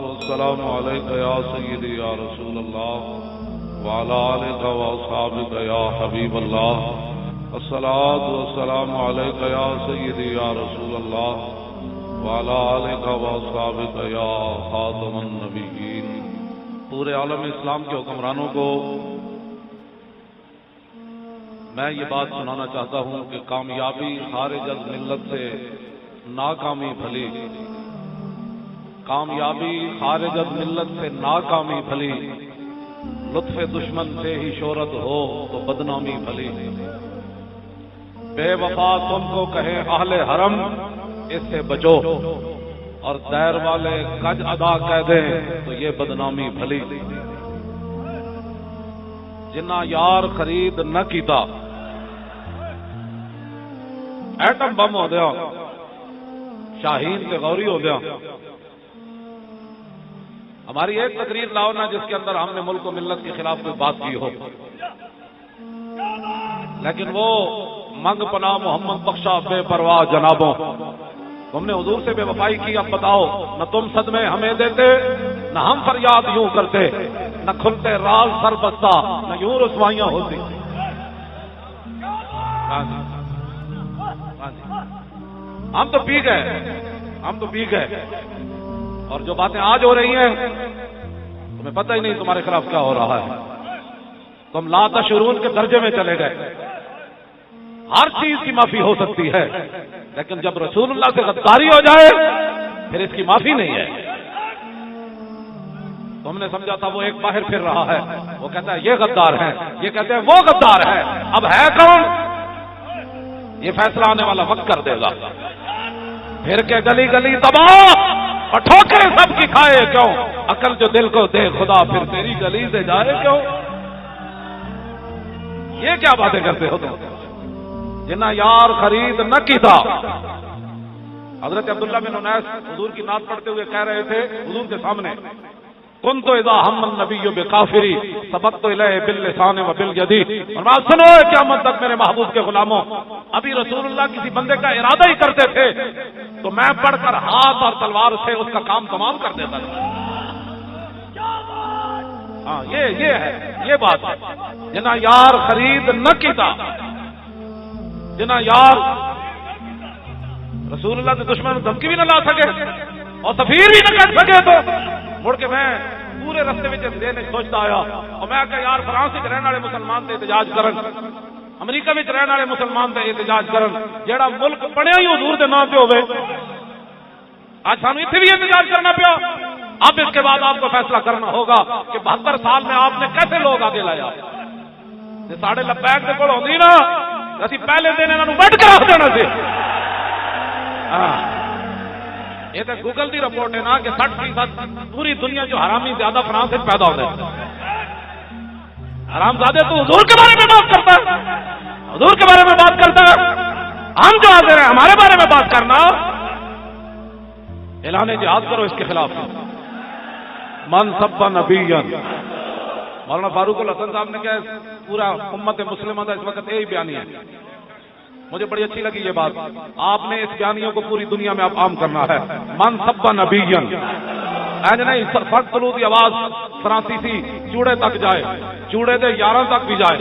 والسلام علیک یا سیدی یا رسول اللہ وعلی آلک و اصحابک یا حبیب اللہ الصلاۃ والسلام علیک یا سیدی یا رسول اللہ وعلی آلک و اصحابک یا خاتم النبیین۔ پورے عالم اسلام کے حکمرانوں کو میں یہ بات سنانا چاہتا ہوں کہ کامیابی خارج از ملت سے ناکامی بھلی، کامیابی خارج از ملت سے ناکامی بھلی، لطف دشمن سے ہی شہرت ہو تو بدنامی بھلی۔ بے وفا تم کو کہے اہل حرم اس سے بچو، اور دیر والے کج ادا کہہ دیں تو یہ بدنامی بھلی۔ جنہ یار خرید نہ کیتا ایٹم بم ہو گیا، شاہین کے غوری ہو گیا۔ ہماری ایک تقریر لاؤ نا جس کے اندر ہم نے ملک و ملت کے خلاف کوئی بات کی ہو، لیکن وہ منگ پناہ محمد بخشا بے پرواہ جنابوں، تم نے حضور سے بے وفائی کی، اب بتاؤ نہ تم صدمے ہمیں دیتے، نہ ہم فریاد یوں کرتے، نہ کھلتے راز سر بستہ، نہ یوں رسوائیاں ہوتی۔ ہم تو پی گئے، اور جو باتیں آج ہو رہی ہیں تمہیں پتہ ہی نہیں تمہارے خلاف کیا ہو رہا ہے۔ تم لا تشعرون کے درجے میں چلے گئے۔ ہر چیز کی معافی ہو سکتی ہے، لیکن جب رسول اللہ سے غداری ہو جائے پھر اس کی معافی نہیں ہے۔ تم نے سمجھا تھا وہ ایک باہر پھر رہا ہے، وہ کہتا ہے یہ غدار ہے، یہ کہتے ہیں وہ غدار ہے، اب ہے کون؟ یہ فیصلہ آنے والا وقت کر دے گا۔ پھر کے گلی گلی تباہ اور ٹھوکریں سب کی کھائے کیوں، عقل جو دل کو دے خدا پھر تیری گلی سے جائے کیوں۔ یہ کیا باتیں کرتے ہو تم؟ جنہ یار خرید نہ کیتا۔ حضرت عبداللہ بن انیس حضور کی نعت پڑھتے ہوئے کہہ رہے تھے حضور کے سامنے، کنت اذا ہم النبی بکافری سبقت الیہ باللسان و بالیدی۔ اور میں سنو قیامت تک میرے محبوب کے غلاموں، ابھی رسول اللہ کسی بندے کا ارادہ ہی کرتے تھے تو میں پڑھ کر ہاتھ اور تلوار سے اس کا کام تمام کر دیتا تھا۔ ہاں یہ ہے، یہ بات ہے۔ جنہ یار خرید نہ کیتا، جنہ یار رسول اللہ کے دشمن دھمکی بھی نہ لا سکے اور سفیر بھی نہ کر سکے، تو مڑ کے میں پورے رستے میں دینے سوچتا آیا، اور میں کہ یار فرانس وچ رہن والے مسلمان تے احتجاج کرن، امریکہ وچ رہن والے مسلمان تے احتجاج کرن، جیڑا ملک بنیا ہی حضور دے نام پہ ہوئے۔ آج سانو اتنے بھی احتجاج کرنا پیا۔ اب اس کے بعد آپ کو فیصلہ کرنا ہوگا کہ 72 سال میں آپ نے کیسے لوگ آگے لایا۔ جی ساڑھے لبیک دے کول ہوندی نا اسی پہلے دن انہاں نوں وڈ کے رکھ دینا سی۔ یہ تو گوگل دی رپورٹ ہے نا کہ 60% پوری دنیا جو حرامی زیادہ فرانس سے پیدا ہوتے ہیں۔ حرام زادے تو حضور کے بارے میں بات کرتا ہے، حضور کے بارے میں بات کرتا ہے، ہم جو حاضر ہیں ہمارے بارے میں بات کرنا۔ اعلان جہاد کرو اس کے خلاف۔ من سب نبیا، مولانا فاروق الحسن صاحب نے کہا پورا امت مسلمہ کا اس وقت یہی بیانیہ ہے۔ مجھے بڑی اچھی لگی یہ بات، آپ نے اس بیانیوں کو پوری دنیا میں اب عام کرنا ہے۔ من سب نبیا، ایج نہیں فرد طلوع کی آواز فرانسیسی چوڑے تک جائے، چوڑے دے یاراں تک بھی جائے،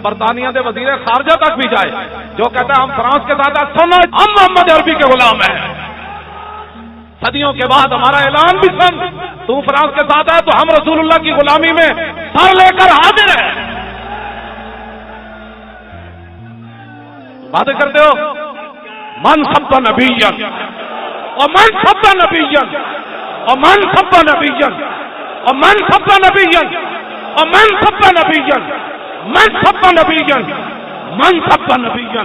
برطانیہ دے وزیر خارجہ تک بھی جائے، جو کہتا ہے ہم فرانس کے ساتھ ہیں، سنو ہم محمد عربی کے غلام ہیں۔ صدیوں کے بعد ہمارا اعلان بھی سن، تو فرانس کے ساتھ ہے تو ہم رسول اللہ کی غلامی میں سر لے کر حاضر ہیں۔ باتیں کرتے ہو من سب نبیا ومن سب نبیا ومن سب نبیا ومن سب نبیا ومن سب نبیا من سب نبیا من سب نبیا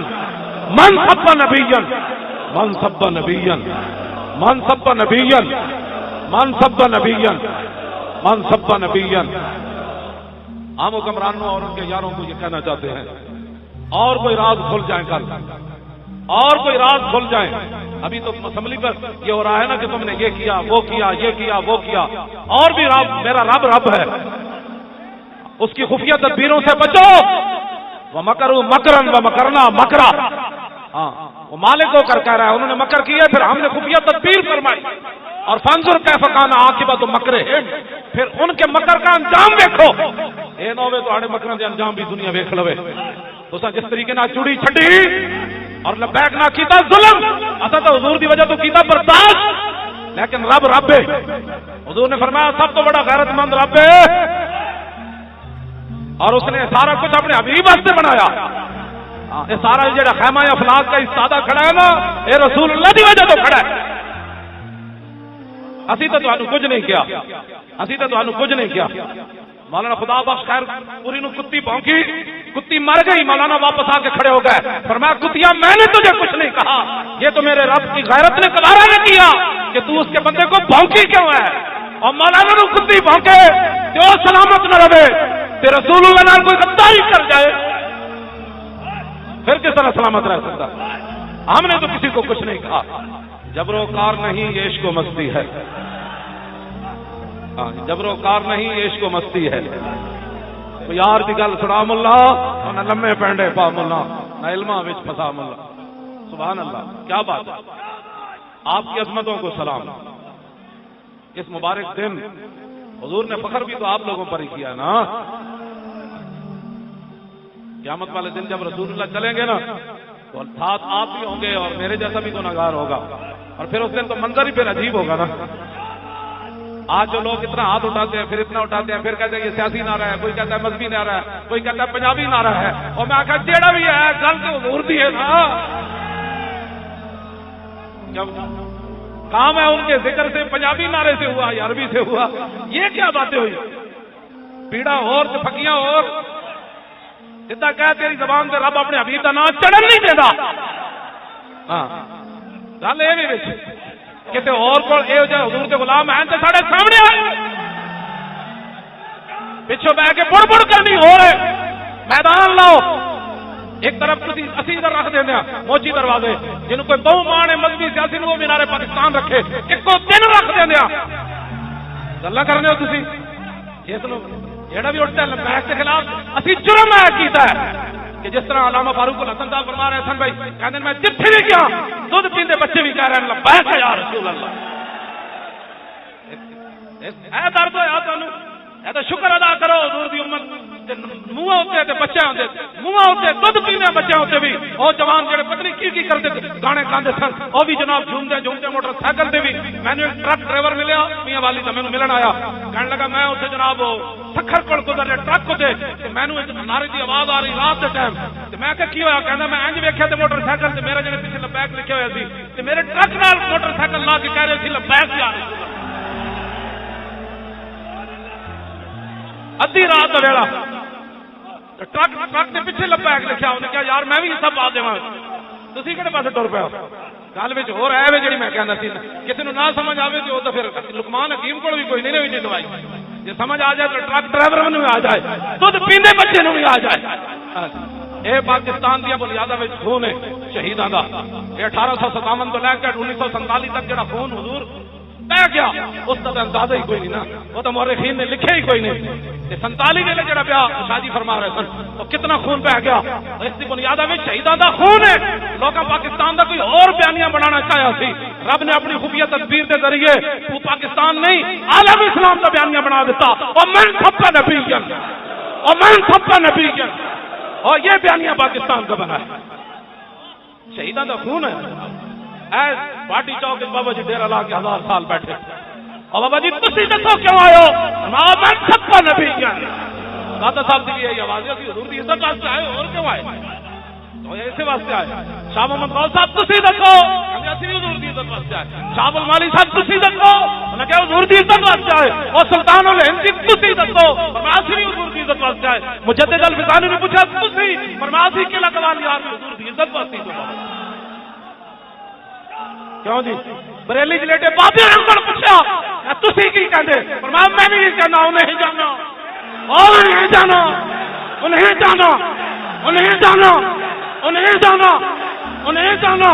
من سب نبیا من سب نبیا من سب نبیا من سب نبیا من سب نبیا۔ عام حکمرانوں اور ان کے یاروں کو یہ کہنا چاہتے ہیں، اور کوئی راز کھل جائیں کل، اور کوئی راز کھل جائیں۔ ابھی تو اسمبلی پر یہ ہو رہا ہے نا کہ تم نے یہ کیا وہ کیا یہ کیا وہ کیا، اور بھی رب میرا رب ہے، اس کی خفیہ تدبیروں سے بچو۔ وَمَكَرُوا مَكْرًا وَمَكَرْنَا مَكْرًا، ہاں وہ مالک ہو کر کہہ رہا ہے انہوں نے مکر کیا، پھر ہم نے خفیہ تدبیر فرمائی اور فانظر کیف کان عاقبۃ مکرہم، پھر ان کے مکر کا انجام دیکھو، اے نو تو آڑے مکروں دے انجام بھی دنیا ویکھ لوے۔ تساں جس طریقے نال چوڑی چھڈی اور لبیک نہ کیتا ظلم، اساں تو حضور دی وجہ تو کیتا برداشت، لیکن رب رب ہے۔ حضور نے فرمایا سب تو بڑا غیرت مند رب ہے، اور اس نے سارا کچھ اپنے حبیب واسطے بنایا۔ یہ سارا جڑا خیمہ افلاک کا استادہ کھڑا ہے نا، یہ رسول اللہ دی وجہ تو کھڑا ہے۔ اسی تو تانوں کچھ نہیں کیا، اسی تو تانوں کچھ نہیں کیا۔ مولانا خدا بخش خیر پوری نو کتی بھونکی، کتی مر گئی، مولانا واپس آ کے کھڑے ہو گئے، فرمایا کتیا میں نے تجھے کچھ نہیں کہا، یہ تو میرے رب کی غیرت نے گوارا نہ کیا کہ تو اس کے بندے کو بھونکی کیوں ہے۔ اور مولانا نو کتی بھونکے جو سلامت نہ رہے تے رسول اللہ نال کوئی غداری کر جائے پھر کس طرح سلامت رہ سکتا۔ ہم نے تو کسی کو کچھ نہیں کہا، جبر و کار نہیں یہ عشق و مستی ہے، جبر و کار نہیں یہ عشق و مستی ہے۔ یار دی گل سنا ملا، نہ لمے پینڈے پا ملا، نہ علماں وچ پھسا ملا۔ سبحان اللہ، کیا بات ہے۔ آپ کی عظمتوں کو سلام۔ اس مبارک دن حضور نے فخر بھی تو آپ لوگوں پر ہی کیا نا۔ قیامت والے دن جب رسول اللہ چلیں گے نا تو ساتھ آپ بھی ہوں گے اور میرے جیسا بھی گنہگار ہوگا، اور پھر اس دن تو منظر ہی پھر عجیب ہوگا نا۔ آج جو لوگ اتنا ہاتھ اٹھاتے ہیں، پھر اتنا اٹھاتے ہیں، پھر کہتے ہیں یہ سیاسی نعرہ ہے، کوئی کہتا ہے مذہبی نعرہ ہے، کوئی کہتا ہے پنجابی نعرہ ہے، اور میں آخر جیڑا بھی ہے گل تو حضور دی ہے نا۔ جب کام ہے ان کے ذکر سے پنجابی نعرے سے ہوا یا عربی سے ہوا، یہ کیا باتیں ہوئی؟ پیڑا اور پھکیاں اور سیدھا کہہ تیری زبان سے رب اپنے حبیب کا نام چڑھن نہیں دیتا۔ ہاں گل یہ بھی کسی اور کو یہ جو حضور کے غلام ہیں تو سارے سامنے آئے، پچھو بہ کے بڑ بڑ کرنی ہو رہے میدان لاؤ۔ ایک طرف اسی ادھر رکھ دینا موچی دروازے، جنہوں کوئی بہو ماں نے مذہبی سیاسی وہ مینارے پاکستان رکھے، ایک کو دن رکھ دینا گلا کرنے ہو تھی۔ جس لوگ جہاں بھی اٹھتا ہے لبیک کے خلاف اسی جرم ہے کیتا ہے کہ جس طرح علامہ فاروق الحسن صاحب فرما رہے حسن بھائی کہتے ہیں میں جتھے بھی گیا دودھ پیندے بچے بھی کہہ رہے ہیں لبیک ہے یا رسول اللہ۔ اے درد ہویا تانوں، اے تو شکر ادا کرو حضور دی امت منہ ہوتے تے بچے ہوتے، منہ ہوتے دودھ پینے بچے ہوتے بھی، وہ جوان جڑے پتہ نہیں کی کرتے گانے گاندے سن، وہ بھی جناب جھومتے جھومتے موٹر سائیکل تے بھی۔ میں نے ٹرک ڈرائیور ملیا میاں والی کا، مینوں ملن آیا، کہنے لگا میں اتنے جناب سکھر کول گزر رہے ٹرک ہوتے تے مینوں ایک نعرے دی آواز آ رہی رات دے ٹائم، تے میں کہ کی ہویا؟ کہندا میں انج ویکھیا تے موٹر سائیکل تے میرے جڑے پیچھے لبیک لکھے ہوئے سی تے میرے ٹرک نال موٹر سائیکل لا کے کہہ رہے سی لبیک یا رسول اللہ۔ ادھی رات کا ویلا ٹرک کے پیچھے لبیک لکھا، انہیں کہا یار میں بھی سب آ دیواں، تسی کہڑے پاسے ٹر پیا؟ گل وچ ہو رہا ہے جی میں کہنا سی، کسی نہ سمجھ آئے تو پھر لقمان حکیم کو بھی کوئی نہیں رہی دوائی، جی سمجھ آ جائے تو ٹرک ڈرائیور بھی آ جائے، دودھ پیندے بچے بھی آ جائے۔ یہ پاکستان دیا بنیادوں میں خون ہے شہیداں دا، یہ 1857 تو لے کے 1947 تک جڑا خون حضور بہ گیا اس کا اندازہ ہی کوئی نہیں نا، وہ تو مورخین نے لکھے ہی کوئی نہیں۔ 47 ویلے جڑا پیا شاہجی فرما رہے سن تو کتنا خون بہ گیا، اس کی بنیادوں میں شہیداں دا خون ہے۔ لوگ پاکستان دا کوئی اور بیانیہ بنانا چاہیا سی، رب نے اپنی خفیہ تدبیر کے ذریعے وہ پاکستان نہیں عالم اسلام کا بیانیہ بنا دیتا، اور من سب کا نبی اور من سب کا نبی، اور یہ بیانیہ پاکستان کا بنا ہے۔ شہیداں دا خون ہے۔ باٹی چوک بابا جی ڈیرا لا کے 1000 سال بیٹھے، اور بابا جی تسی دسو کیوں آئے ہو؟ میں سب کا نبی دادا صاحب کی یہی آواز ہے کہ حضور دی عزت واسطے آئے اور کیوں آئے؟ تو ایسے واسطے آئے۔ شاہ محمد غوث صاحب تسی دسو، اسی حضور دی عزت واسطے آئے۔ شاہ المالی صاحب تسی دسو، انہیں کہا حضور دی عزت واسطے آئے۔ اور سلطان الہند تسی دسو، فرمایا حضور دی عزت واسطے آئے۔ مجدد الفسانی نے پوچھا تسی، فرمایا قلعہ قوالی یار حضور دی عزت واسطے کیوں جی؟ بریلی جلیٹے بابے رنگڑ پوچھا تسی کی کہندے؟ فرمایا میں نہیں کہنا، انہیں جانا، انہیں جانا، انہیں جانا، انہیں جانا، انہیں جانا، انہیں جانا،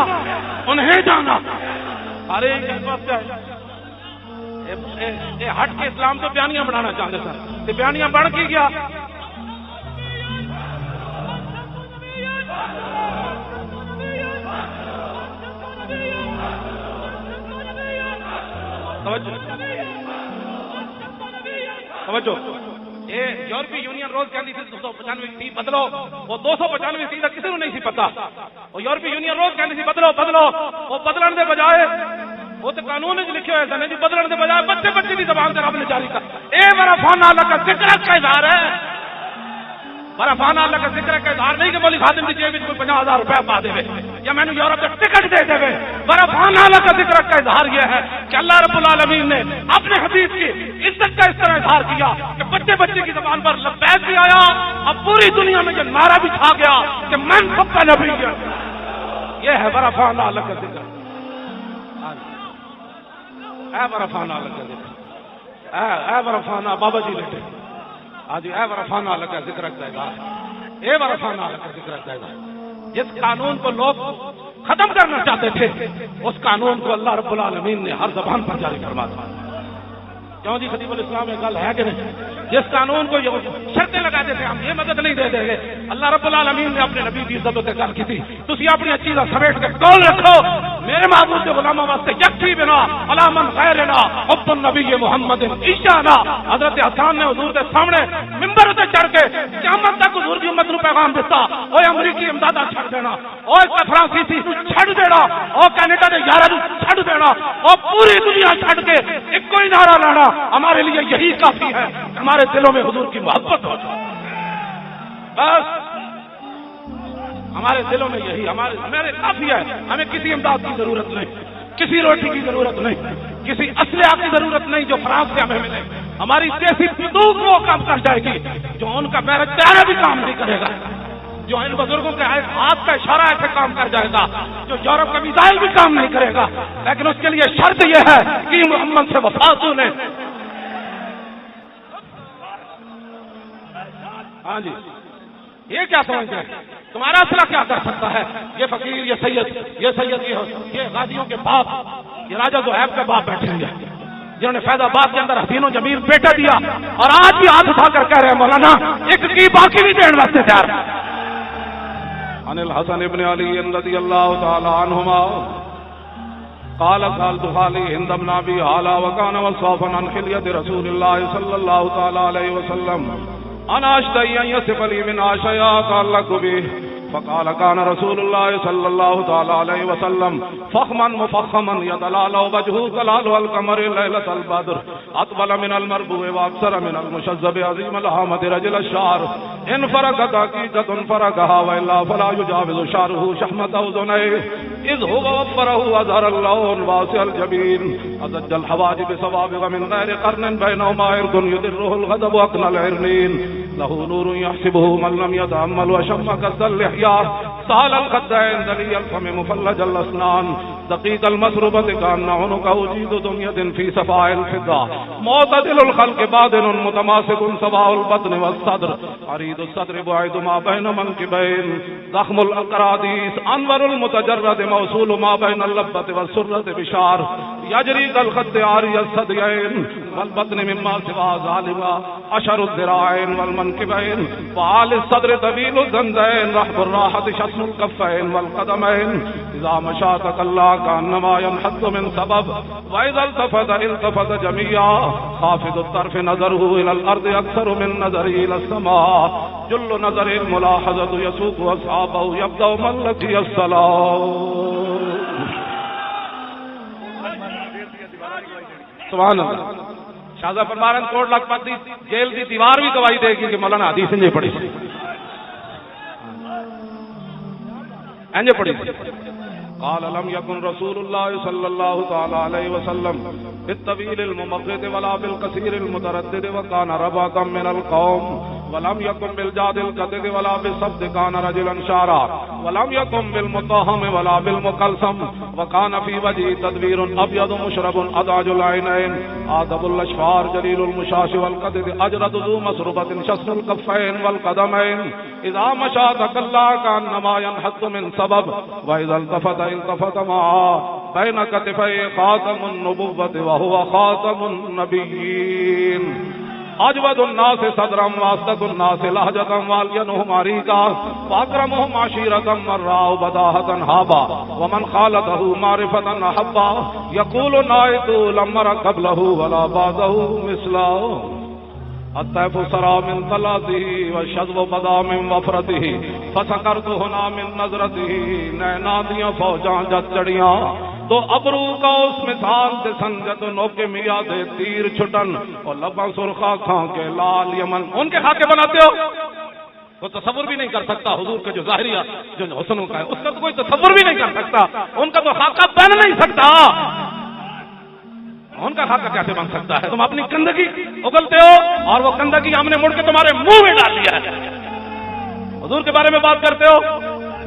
انہیں جانا۔ سارے یہ ہٹ کے اسلام تو بیانیاں بنانا چاہتے سن، تے بیانیاں بن کی گیا۔ توجہ یہ یورپی یونین روز کہتی تھی 295 بدلو، وہ 295 تک کسی کو نہیں سی پتا. وہ یورپی یونین روز کہتی تھی بدلو بدلو، وہ بدلن دے بجائے وہ تو قانون لکھے ہوئے سن جی بدلن دے بجائے بچے بچے کی زبان سے رب نے جاری کر. اے میرا فانا اللہ کا ذکر کا اظہار ہے، میرا فانا اللہ کا ذکر کا اظہار نہیں کہ مولی خادم کی جیب میں کوئی 50,000 روپے پا دے یا میں نے یورپ کا ٹکٹ دے دے. میرا فانا اللہ کا ذکر کا اظہار یہ ہے کہ اللہ رب العالمین نے اپنے حبیب کی عزت کا اس طرح اظہار کیا کہ بچے بچے کی زبان پر لبیک بھی آیا، اب پوری دنیا میں یہ نعرہ بھی چھا گیا کہ من سب کا نبی ہے. یہ ہے میرا فانا اللہ کا ذکر. اے میرا فانا اللہ کا ذکر، اے میرا فانا بابا جی لیٹے آج، اے میرا فانا اللہ کا ذکر رکھتا ہے، اے میرا فانا اللہ کا ذکر رکھتا ہے. جس قانون کو لوگ ختم کرنا چاہتے تھے اس قانون کو اللہ رب العالمین نے ہر زبان پر جاری فرما دیا. کیوں جی خطیب الاسلام میں گل ہے کہ نہیں؟ جس قانون کو یہ شرطیں لگاتے تھے ہم یہ مدد نہیں دے دیں گے، اللہ رب العالمین نے اپنے نبی کی عزت سے گل کی تھی. تسی اپنی چیزاں سمیٹ کے کول رکھو، میرے معبود کے غلاموں واسطے یکفی بنا علی من غیرنا حب النبی محمد ایشانا. حضرت حسان نے حضور کے سامنے منبر تے چڑھ کے قیامت تک حضور کی امت نو پیغام دیتا، اوے امریکی امداداں چھڑ دینا، اوے فرانسیسی چھڑ دینا، او کینیڈا دے یاراں چھڑ دینا، او پوری دنیا چھڑ کے ایک کوئی نعرہ لانا ہمارے لیے یہی کافی ہے. ہمارے دلوں میں حضور کی محبت ہو جائے، بس ہمارے دلوں میں یہی ہمارے کافی ہے. ہمیں کسی امداد کی ضرورت نہیں، کسی روٹی کی ضرورت نہیں، کسی اسلحہ کی ضرورت نہیں جو فرانس سے ہمیں ملے. ہماری دیسی بندوق وہ کام کر جائے گی جو ان کا پیر چارہ بھی کام نہیں کرے گا، جو ان بزرگوں کے ہاتھ کا اشارہ ایسے کام کر جائے گا، جو یورپ کا میزائل بھی کام نہیں کرے گا. لیکن اس کے لیے شرط یہ ہے کہ محمد سے وفا سنے. ہاں جی، یہ کیا سمجھتے ہیں تمہارا اصلہ کیا کر سکتا ہے؟ یہ فقیر، یہ سید، یہ غازیوں کے باپ، یہ راجہ زہیب کے باپ بیٹھے ہوئے جنہوں نے فیض آباد کے اندر حسین و جمیل بیٹا دیا اور آج بھی ہاتھ اٹھا کر کہہ رہے ہیں مولانا ایک کی باقی بھی دین واسطے تیار. عن الحسن ابن علی رضی اللہ تعالی عنہما قال سألت خالي هند بن ابي هالة وكان وصافا عن حلية رسول الله صلى الله تعالى عليه وسلم انا اشتهي ان يصف لي من شيئا تعلق به فقال كان رسول الله صلى الله تعالى عليه وسلم فخما مفخما يتلال وجهه كلال القمر ليلة البدر اطول من المربوع واكثر من المشذب عظيم الهامة رجل الشعر ان فرقت حقيقة فرقها والا فلا يجاوز شعره شحمة اذنيه اذ هو وفره اظهر اللون واسع الجبين ازج الحواجب سوابغ من غير قرن بينهما عرض يدره الغضب اقنى العرنين له نور يحسبه من لم يتأمل وشم كالسلح سال الخدين ذلي الفم مفلج الاسنان دقيق المسربة كأن عنقه جيد دمية في صفاء الفضة معتدل الخلق بادن متماسك سواء البطن والصدر عريض الصدر بعيد ما بين منكبين ضخم الأقراديس أنور المتجرد موصول ما بين اللبة والسرة بشار يجري كالخد عاري الثديين والبطن مما سوى ظالما أشر الذراعين والمنكبين وعالي الصدر طويل الزندين رحب الراحة شسم الكفين والقدمين إذا مشى تقلى كأنما ينحط من سبب وإذا التفت جميعا خافض الطرف نظره إلى الأرض أكثر من نظره إلى السماء جل نظر الملاحظة يسوق أصحابه يبدأ من لقي الصلاة. سبحان اللہ. شاہزادہ فرما رہے ہیں کوٹ لکھپت دی جیل دی دیوار بھی گواہی دے گی کہ مولانا حدیث نہیں پڑھی پڑھی. قال لم يكن رسول الله صلى الله تعالى عليه وسلم بالطويل الممغد ولا بالقصير المتردد وكان رباطا من القوم ولم يكن بالجاد القدد ولا بالصبد كان رجلا شعرا ولم يكن بالمطهم ولا بالمقلسم وكان في وجهه تدبير ابيض مشرب اضاج العينين آدب الاشفار جليل المشاش والقدد اجرد ذو مسربة شسن الكفين والقدمين اذا مشى تكلى كانما ينحط من سبب واذا التفت معا بين كتفي خاتم النبوة وهو خاتم النبيين. اجود الناس صدرا واسطۃ الناس لہجۃ والینہم عریقا واکرمہم عشیرۃ من رأوا بداہۃ ہابا ومن خالطہ معرفۃ احبا یقول نائت لم ر قبلہ ولا بعدہ مثلہ الطیف سرا من طلاته والشذب بدا من وفرته فسکرت ہنا من نظرته نینا دیاں فوجاں جت چڑیاں تو ابرو کا اس مثال دے سنجت نوکے میاں دے تیر چھٹن اور لباں سرخا کھاں کے لال یمن. ان کے خاکے بناتے ہو؟ وہ تصور بھی نہیں کر سکتا حضور کے جو ظاہریہ جو حسنوں کا ہے اس کا تو کوئی تصور بھی نہیں کر سکتا. ان کا تو خاکہ بن نہیں سکتا. ان کا خاکہ کیسے بن سکتا ہے؟ تم اپنی گندگی اگلتے ہو اور وہ گندگی ہم نے مڑ کے تمہارے منہ میں ڈال دیا ہے. حضور کے بارے میں بات کرتے ہو.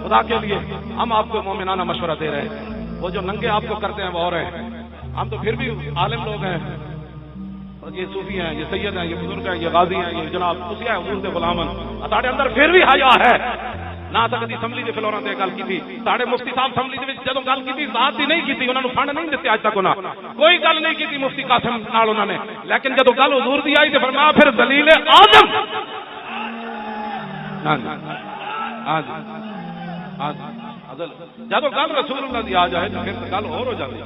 خدا کے لیے ہم آپ کو مومنانہ مشورہ دے رہے ہیں. وہ جو ننگے آپ کو کرتے ہیں وہ اور ہیں. ہم تو پھر بھی عالم لوگ ہیں. یہ صوفی ہیں, یہ سید ہیں, یہ بزرگ ہیں, یہ غازی ہیں, یہ جناب تسی ہیں حضور دے غلامن. ساڈے اندر پھر بھی حیا ہے. نہ تک اسمبلی کے فلوراں تے گل کیتی. ساڈے مفتی صاحب اسمبلی دے وچ جدوں گل کیتی ذات دی نہیں کیتی, انہاں نوں فنڈ نہیں دتے اج تک. انہاں کوئی گل نہیں کیتی مفتی قاسم نال انہاں نے. لیکن جدوں گل حضور دی آئی تے فرمایا پھر دلیل اعظم. ہاں جی ہاں جی ہاں جی. جدوں گل رسول اللہ دی آ جائے تو پھر گل اور ہو جاندی.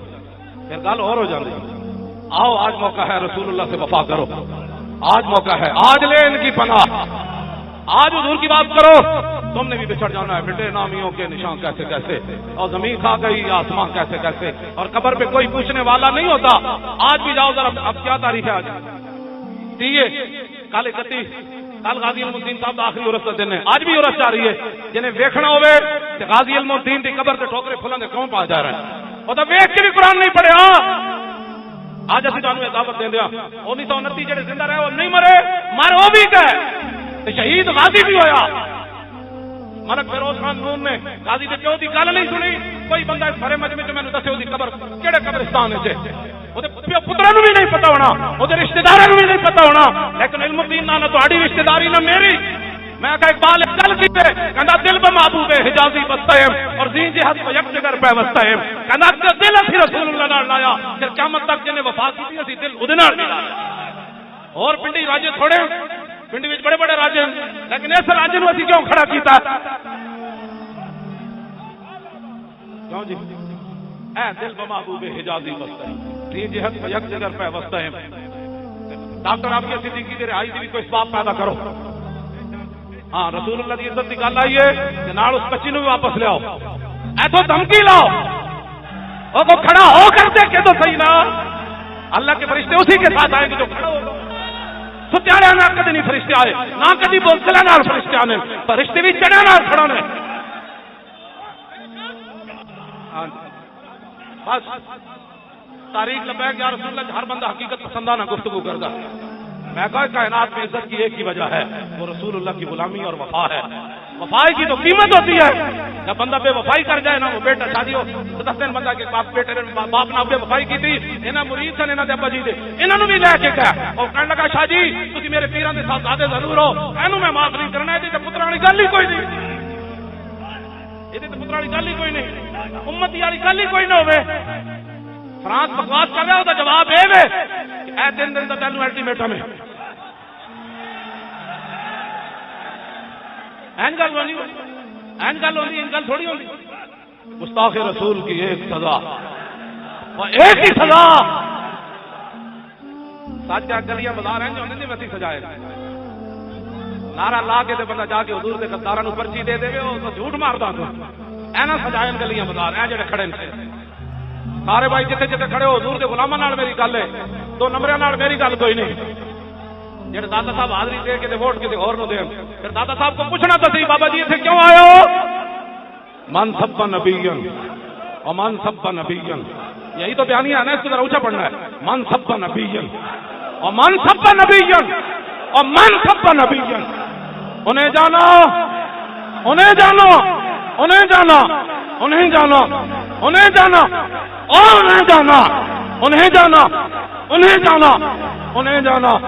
پھر گل اور ہو جاندی. آؤ آج موقع ہے رسول اللہ سے وفا کرو. آج موقع ہے. آج لے ان کی پناہ. آج حضور کی بات کرو. تم نے بھی بچھڑ جانا ہے. مٹے نامیوں کے نشان کیسے کیسے, اور زمین کھا گئی آسمان کیسے کیسے, اور قبر پہ کوئی پوچھنے والا نہیں ہوتا. آج بھی جاؤ ذرا. اب کیا تاریخ ہے آج؟ کل 31. کل غازی علم الدین صاحب آخری عرس کا دن ہے. آج بھی عرس جا رہی ہے. جنہیں ویکھنا ہوئے کہ غازی علم الدین کی قبر سے ٹھوکرے پھلن دے کیوں پا جا رہا ہے. وہ تو ویکھ کے بھی قرآن نہیں پڑھیا. آج اسی تمہیں دعوت دیں دیا. 1929 جڑے زندہ رہے وہ نہیں مرے, مر وہ بھی گئے. شہید غازی بھی ہویا. ملک فیروز خان نون نے غازی دے پیو دی گل نہیں سنی. کوئی بندہ اس بھرے مجمع چ مینوں دسے دی قبر کہڑے قبرستان وچ. اودے پیو پتراں نوں بھی نہیں پتہ ہونا, اودے رشتہ داراں نوں بھی نہیں پتہ ہونا. لیکن علم الدین نہ تہاڈی رشتہ داری نہ میری. میں کہا اقبال گل کیتے کہندا دل بمحبوب حجازی بستہم اور زین جہت کو یک جگر پہ وستہم. کہندا دل اسی رسول اللہ نال لایا پھر قیامت تک جنے وفا کیتی اسی دل اودے نال لایا. اور پنڈی راجے تھوڑے, پنڈی وچ بڑے بڑے راجے, لیکن اس راجے نو اسی کیوں کھڑا کیتا؟ کیوں جی؟ اے دل بمحبوب حجازی بستہم زین جہت کو یک جگر پہ وستہم. ڈاکٹر آپ کی صدیقی دی رہائی دی بھی کوئی اسباب پیدا کرو. ہاں رسول اللہ کی عزت کی گل آئی ہے کہ نال اس بچی نو بھی واپس لے آؤ. ایتھوں دھمکی لاؤ. وہ کو کھڑا ہو کر دیکھے تو صحیح نا. اللہ کے فرشتے اسی کے ساتھ آئیں گے جو کھڑا ہوگا. ستیاڑے نہ کدی نہیں فرشتے آئے, نہ کدی بولسلے نال فرشتے آنے. فرشتے بھی چڑھے نال کھڑا نے. بس تاریخ لبیک یا رسول اللہ. ہر بندہ حقیقت پسندانہ گفتگو کرتا. میں کہا کائنات میں عزت کی ایک ہی وجہ ہے, وہ رسول اللہ کی غلامی اور وفا ہے. وفائی کی تو قیمت ہوتی ہے. جب بندہ بے وفائی کر جائے نا, وہ بیٹا شادی ہو 10 دن بندہ کے باپ بیٹے نے باپ نے بے وفائی کی تھی. انہاں مرید سن, انہاں دے ابا جی دے, انہاں نو بھی لے کے گیا اور کہنے لگا شاہ جی تسی میرے پیراں دے ساتھ آدے ضرور ہو, اینو میں معاف نہیں کرنا. یہ تے پتراں والی گل ہی کوئی نہیں. یہ تے پتراں والی گل ہی کوئی نہیں. امتی والی گل ہی کوئی نہ ہوے. فرانس بکواس کر رہا, وہ جواب اے وے اے 3 دن دا تینوں الٹیمیٹم ہے. این گل ہونی, این گل ہونی, این گل تھوڑی ہونی. گستاخ رسول کی ایک سزا, اور ایک ہی سزا. سچا گلیاں بازار ہیں جو نہیں ویسی سجائے. نعرہ لا کے بندہ جا کے حضور دے غداراں نوں پرچی دے دے, وہ جھوٹ ماردا. اینا سجائے گلیاں بازار ہیں جڑے کھڑے نے. سارے بھائی جتنے جتنے کھڑے ہو, حضور دے غلاماں نال میری گل ہے, 2 نمبراں نال میری گل کوئی نہیں. جڑے دادا صاحب حاضری دے کے ووٹ کسی اور نو دین, پھر دادا صاحب کو پوچھنا تو صحیح بابا جی اتنے کیوں آئے ہو؟ من سب نبیا اور من سب نبیا, یہی تو بیانیہ ہے نا, اس کو ذرا اونچا پڑھنا ہے. من سب نبیا اور من سب نبیا اور من سب نبیا. انہیں جانا, انہیں جانا, انہیں جانا, انہیں جانا, انہیں جانا, اور انہیں جانا, انہیں جانا. انہیں جانا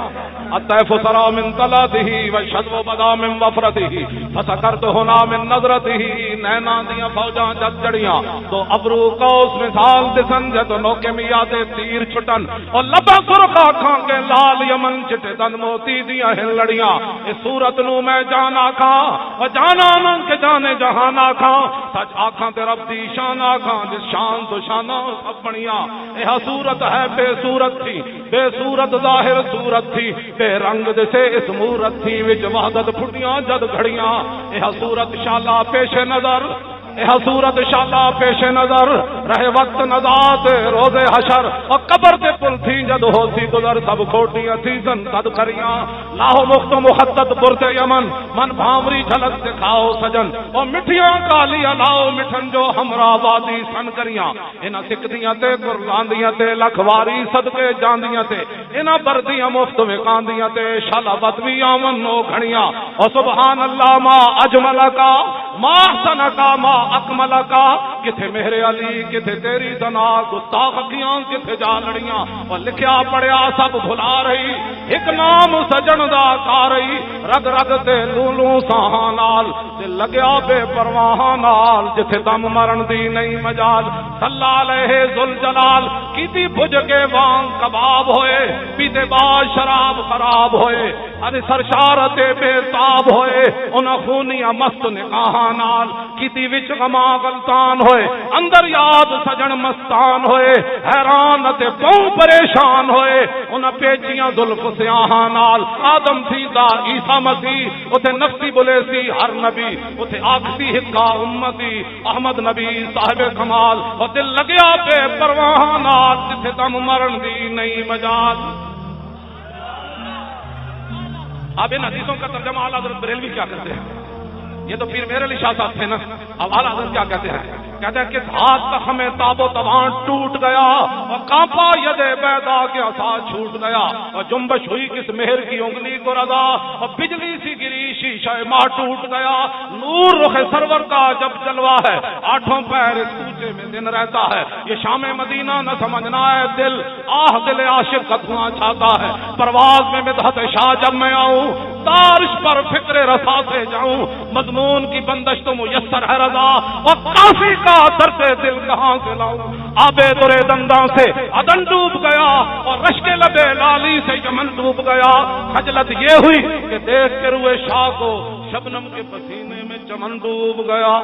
الطیف سرا من طلعته والشذب بدا من وفرته فسکرت هنا من نظرته نینا دیاں فوجاں جد جڑیاں تو ابرو قوس مثال دسن جد نوکے میاں دے تیر چھٹن اور لبا سرخ آنکھاں کے لال یمن چٹے دن موتی دیاں ہن لڑیاں اس صورت نو میں جانا کھاں اور جانا نن کے جانے جہانا کھاں سچ آنکھاں تے رب دی شان آنکھاں جس شان تو شانہ سب بنیاں یہ صورت ہے بے صورت تھی بے صورت ظاہر صورت تھی بے رنگ دسے اس مورت تھی وچ وحدت پھٹیاں جد گھڑیاں یہ صورت شالا پیش نظر یہ صورت شالا پیش نظر رہے وقت نزات روز حشر اور قبر تے پل تھی جد ہوتی گزر سب کھوٹیاں تھی زن قد کریاں لاہو مخت مخطط برتے یمن من بھامری جھلک دکھاؤ سجن اور مٹھیاں کالیاں لاؤ مٹھن جو ہمراہ وادی سن کریاں انہاں سکھدیاں تے قرلاندیاں تے لکھواری صدقے جاندیاں تے انہاں بردیاں مفت میں کاندیاں تے شالا بدوی آمن نو گھڑیاں اور سبحان اللہ ما اجمل کا ما احسن کا ما اکمل کا کتھے مہر علی کتھے تیری ثنا گستاخیاں کتھے جا لڑیاں اور لکھیا پڑھیا سب بھلا رہی ایک نام سجن دا کا رہی رگ رگ تے لولوں ساہاں نال تے لگیا بے پرواہ نال جتھے دم مرن دی نہیں مجال صلی علیہ ذل جلال کیتی بھج کے وانگ کباب ہوئے پیتے بعد شراب خراب ہوئے ارے سرشارت بے تاب ہوئے انہاں خونیاں مست نکاحاں نال کیتی وچ غما غلطان ہوئے اندر یاد سجن مستان ہوئے حیران تے بہوں پریشان ہوئے انہاں پیچیاں زلف سیاہاں نال آدم تھی دا عیسیٰ مسیح اتے نفسی بولے سی ہر نبی اتے آکسی حقا امتی احمد نبی صاحب کمال اور دل لگیا بے پرواہ نال جتھے دم مرن دی نہیں مجال. اب ان حدیثوں کا ترجمہ اعلیٰ حضرت بریلوی کیا کرتے ہیں؟ یہ تو پیر میرے علی شاہ صاحب تھے نا. اب اعلیٰ حضرت کیا کہتے ہیں؟ کہتے ہیں کہ ہاتھ کا ہمیں تاب و توان ٹوٹ گیا اور کانپا ید بیدا کے عصا چھوٹ گیا اور جنبش ہوئی کس مہر کی انگلی کو رضا اور بجلی سی گری شیشہ ماں ٹوٹ گیا. نور رخ سرور کا جب جلوہ ہے آٹھوں پیر اس کوچے میں دن رہتا ہے. یہ شام مدینہ نہ سمجھنا ہے دل آہ دل عاشق کا دھواں چھاتا ہے. پرواز میں مدحت شاہ جب میں آؤں تارش پر فکر رسا سے جاؤں مضمون کی بندش تو میسر ہے رضا اور کافی کا درد دل کہاں سے لاؤں. آبے درے دنداں سے عدن ڈوب گیا اور رشک لبے لالی سے یمن ڈوب گیا. خجلت یہ ہوئی کہ دیکھ کے روئے شاہ کو شبنم کے پسینے میں چمن ڈوب گیا.